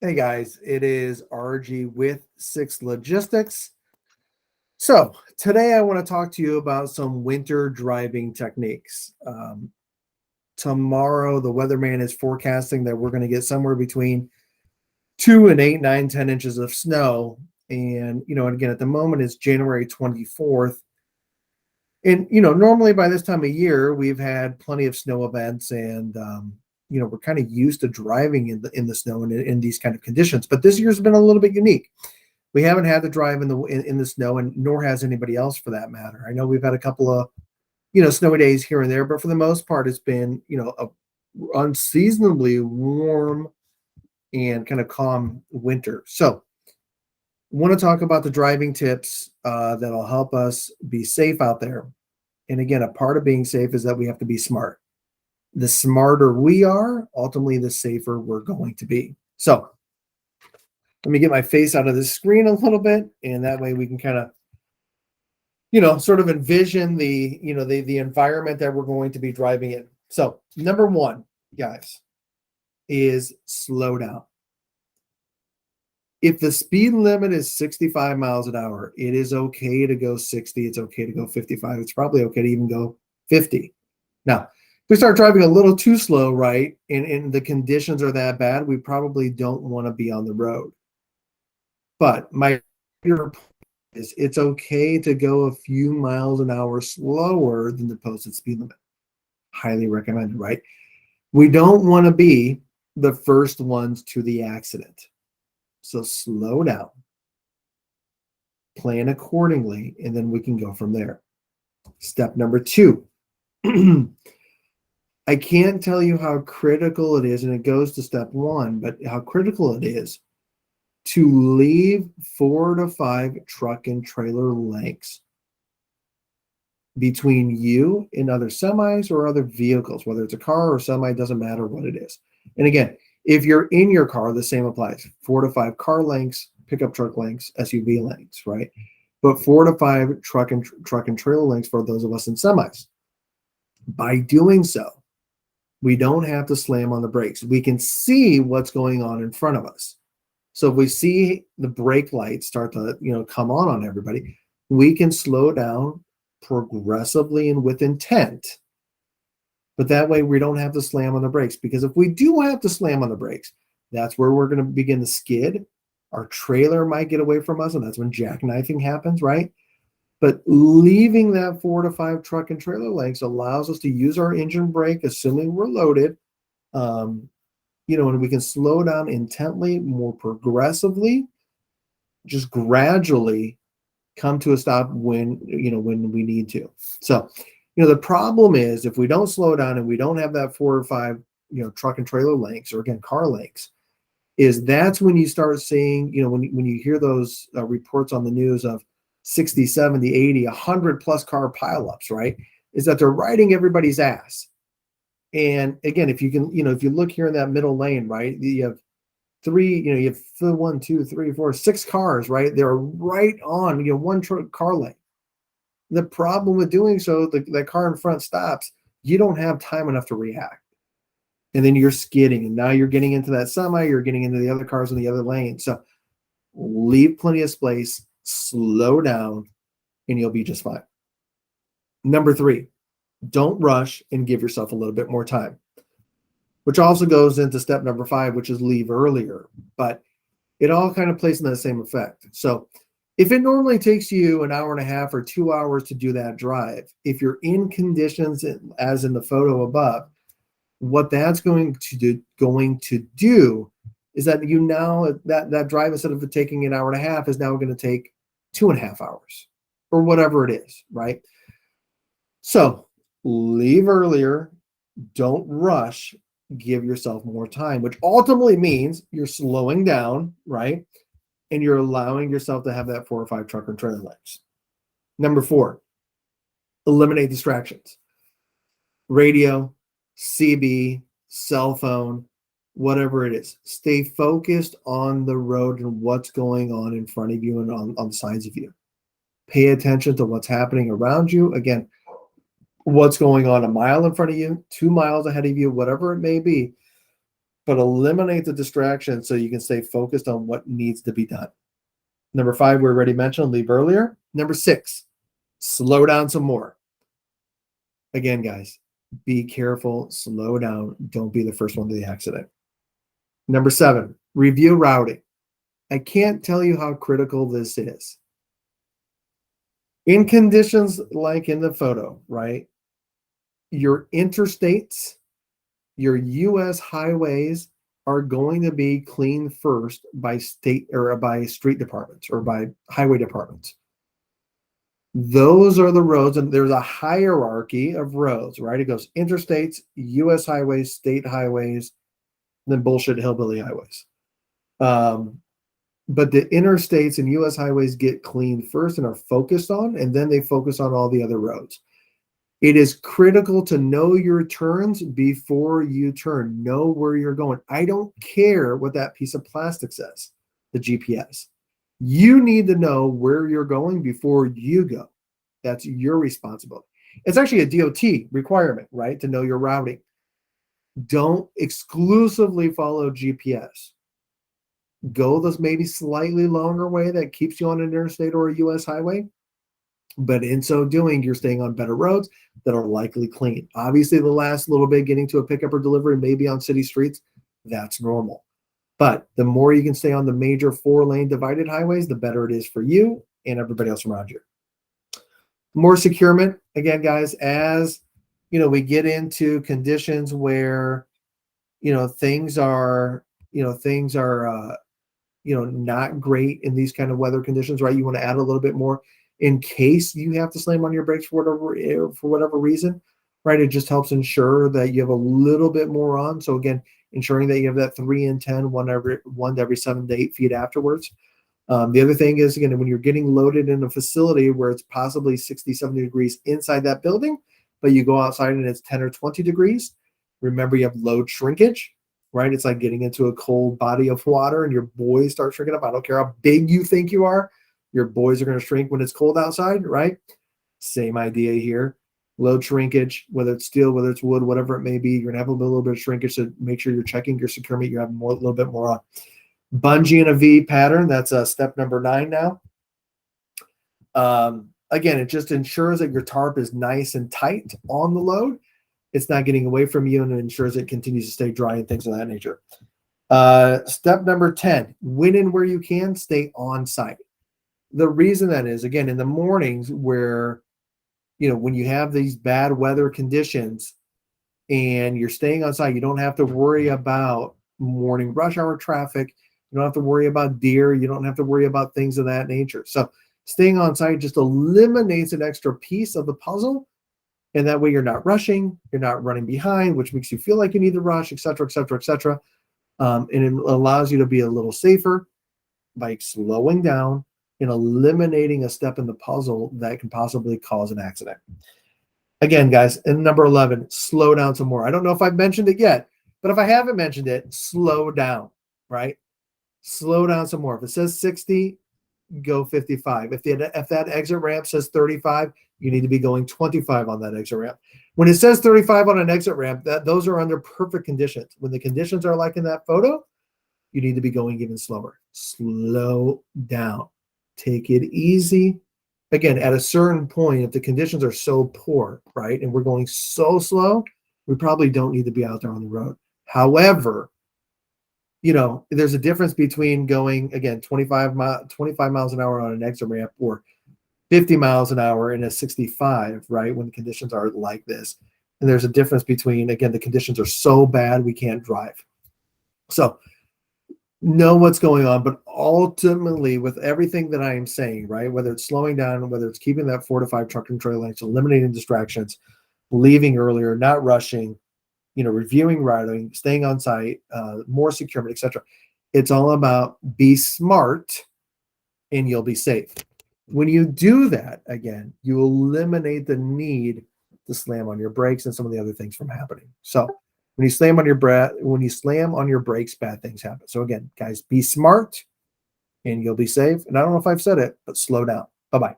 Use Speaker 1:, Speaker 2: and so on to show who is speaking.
Speaker 1: Hey guys, it is RG with Six Logistics. So today I want to talk to you about some winter driving techniques. Tomorrow the weatherman is forecasting that we're going to get somewhere between 2 and 8, 9, 10 inches of snow. And again, at the moment it's January 24th. And normally by this time of year we've had plenty of snow events, and we're kind of used to driving in the snow and in these kind of conditions. But this year's been a little bit unique. We haven't had to drive in the snow, and nor has anybody else for that matter. I know we've had a couple of snowy days here and there, but for the most part, it's been a unseasonably warm and kind of calm winter. So, want to talk about the driving tips that'll help us be safe out there. And again, a part of being safe is that we have to be smart. The smarter we are, ultimately, the safer we're going to be. So let me get my face out of the screen a little bit, and that way we can kind of, sort of envision the environment that we're going to be driving in. So number one, guys, is slow down. If the speed limit is 65 miles an hour, it is okay to go 60. It's okay to go 55. It's probably okay to even go 50. Now, if we start driving a little too slow, right, and the conditions are that bad, we probably don't want to be on the road. But my point is it's okay to go a few miles an hour slower than the posted speed limit. Highly recommended, right? We don't want to be the first ones to the accident. So slow down, plan accordingly, and then we can go from there. Step number 2. I can't tell you how critical it is, and it goes to step 1, but how critical it is to leave 4 to 5 truck and trailer lengths between you and other semis or other vehicles, whether it's a car or semi, doesn't matter what it is. And again, if you're in your car, the same applies. 4 to 5 car lengths, pickup truck lengths, SUV lengths, right? But 4 to 5 truck and trailer lengths for those of us in semis. By doing so, we don't have to slam on the brakes. We can see what's going on in front of us. So if we see the brake lights start to, come on everybody, we can slow down progressively and with intent. But that way we don't have to slam on the brakes, because if we do have to slam on the brakes, that's where we're going to begin to skid. Our trailer might get away from us, and that's when jackknifing happens, right? But leaving that 4 to 5 truck and trailer lengths allows us to use our engine brake, assuming we're loaded, and we can slow down intently, more progressively, just gradually come to a stop when we need to. So, the problem is if we don't slow down and we don't have that 4 or 5, truck and trailer lengths, or again, car lengths, is that's when you start seeing, when you hear those reports on the news of 60, 70, 80, 100 plus car pileups, right? Is that they're riding everybody's ass. And again, if you can, if you look here in that middle lane, right, you have 1, 2, 3, 4, 6 cars, right? They're right on, one car lane. The problem with doing so, the car in front stops, you don't have time enough to react. And then you're skidding, and now you're getting into that semi, you're getting into the other cars in the other lane. So leave plenty of space, slow down, and you'll be just fine. Number 3, don't rush and give yourself a little bit more time, which also goes into step number 5, which is leave earlier. But it all kind of plays in that same effect. So if it normally takes you an hour and a half or 2 hours to do that drive, if you're in conditions as in the photo above, what that's going to do is that that drive, instead of taking an hour and a half, is now going to take 2.5 hours or whatever it is, right? So leave earlier, don't rush, give yourself more time, which ultimately means you're slowing down, right? And you're allowing yourself to have that 4 or 5 truck and trailer lengths. Number 4, eliminate distractions. Radio, CB, cell phone, whatever it is. Stay focused on the road and what's going on in front of you and on the sides of you. Pay attention to what's happening around you. Again, what's going on a mile in front of you, 2 miles ahead of you, whatever it may be. but eliminate the distraction so you can stay focused on what needs to be done. Number 5, we already mentioned, leave earlier. Number 6, slow down some more. Again, guys, be careful, slow down. Don't be the first one to the accident. Number 7, review routing. I can't tell you how critical this is. In conditions like in the photo, right? Your interstates, your U.S. highways are going to be cleaned first by state or by street departments or by highway departments. Those are the roads, and there's a hierarchy of roads, right? It goes interstates, U.S. highways, state highways, and then bullshit hillbilly highways. But the interstates and U.S. highways get cleaned first and are focused on, and then they focus on all the other roads. It is critical to know your turns before you turn. Know where you're going. I don't care what that piece of plastic says, the GPS. You need to know where you're going before you go. That's your responsibility. It's actually a DOT requirement, right, to know your routing. Don't exclusively follow GPS. Go this maybe slightly longer way that keeps you on an interstate or a U.S. highway. But in so doing, you're staying on better roads that are likely clean. Obviously, the last little bit getting to a pickup or delivery, maybe on city streets, that's normal. But the more you can stay on the major 4-lane divided highways, the better it is for you and everybody else around you. More securement. Again, guys, as we get into conditions where things are not great in these kind of weather conditions, right? You want to add a little bit more in case you have to slam on your brakes for whatever reason, right? It just helps ensure that you have a little bit more on. So again, ensuring that you have that 3 in 10, one to every 7 to 8 feet afterwards. The other thing is, again, when you're getting loaded in a facility where it's possibly 60, 70 degrees inside that building, but you go outside and it's 10 or 20 degrees, remember you have load shrinkage, right? It's like getting into a cold body of water and your boys start shrinking up. I don't care how big you think you are. Your boys are going to shrink when it's cold outside, right? Same idea here. Load shrinkage, whether it's steel, whether it's wood, whatever it may be, you're going to have a little bit of shrinkage, so make sure you're checking your securement. You have a little bit more on. Bungee in a V pattern, that's step number 9 now. Again, it just ensures that your tarp is nice and tight on the load. It's not getting away from you, and it ensures it continues to stay dry and things of that nature. Step number 10, when and where you can, stay on site. The reason that is, again, in the mornings where, when you have these bad weather conditions and you're staying on site, you don't have to worry about morning rush hour traffic. You don't have to worry about deer. You don't have to worry about things of that nature. So staying on site just eliminates an extra piece of the puzzle. And that way you're not rushing, you're not running behind, which makes you feel like you need to rush, et cetera, et cetera, et cetera. And it allows you to be a little safer by slowing down and eliminating a step in the puzzle that can possibly cause an accident. Again, guys, and number 11, slow down some more. I don't know if I've mentioned it yet, but if I haven't mentioned it, slow down, right? Slow down some more. If it says 60, go 55. If that exit ramp says 35, you need to be going 25 on that exit ramp. When it says 35 on an exit ramp, those are under perfect conditions. When the conditions are like in that photo, you need to be going even slower. Slow down. Take it easy. Again, at a certain point, if the conditions are so poor, right, and we're going so slow, we probably don't need to be out there on the road. However, there's a difference between going, again, 25 miles an hour on an exit ramp or 50 miles an hour in a 65, right, when the conditions are like this. And there's a difference between, again, the conditions are so bad we can't drive. So know what's going on, but ultimately with everything that I am saying, right, whether it's slowing down, whether it's keeping that 4 to 5 truck and trailer lengths, eliminating distractions, leaving earlier, not rushing, reviewing routing, staying on site, more securement, etc. It's all about be smart and you'll be safe. When you do that, again, you eliminate the need to slam on your brakes and some of the other things from happening. So when you slam on your brakes, bad things happen. So again, guys, be smart and you'll be safe. And I don't know if I've said it, but slow down. Bye-bye.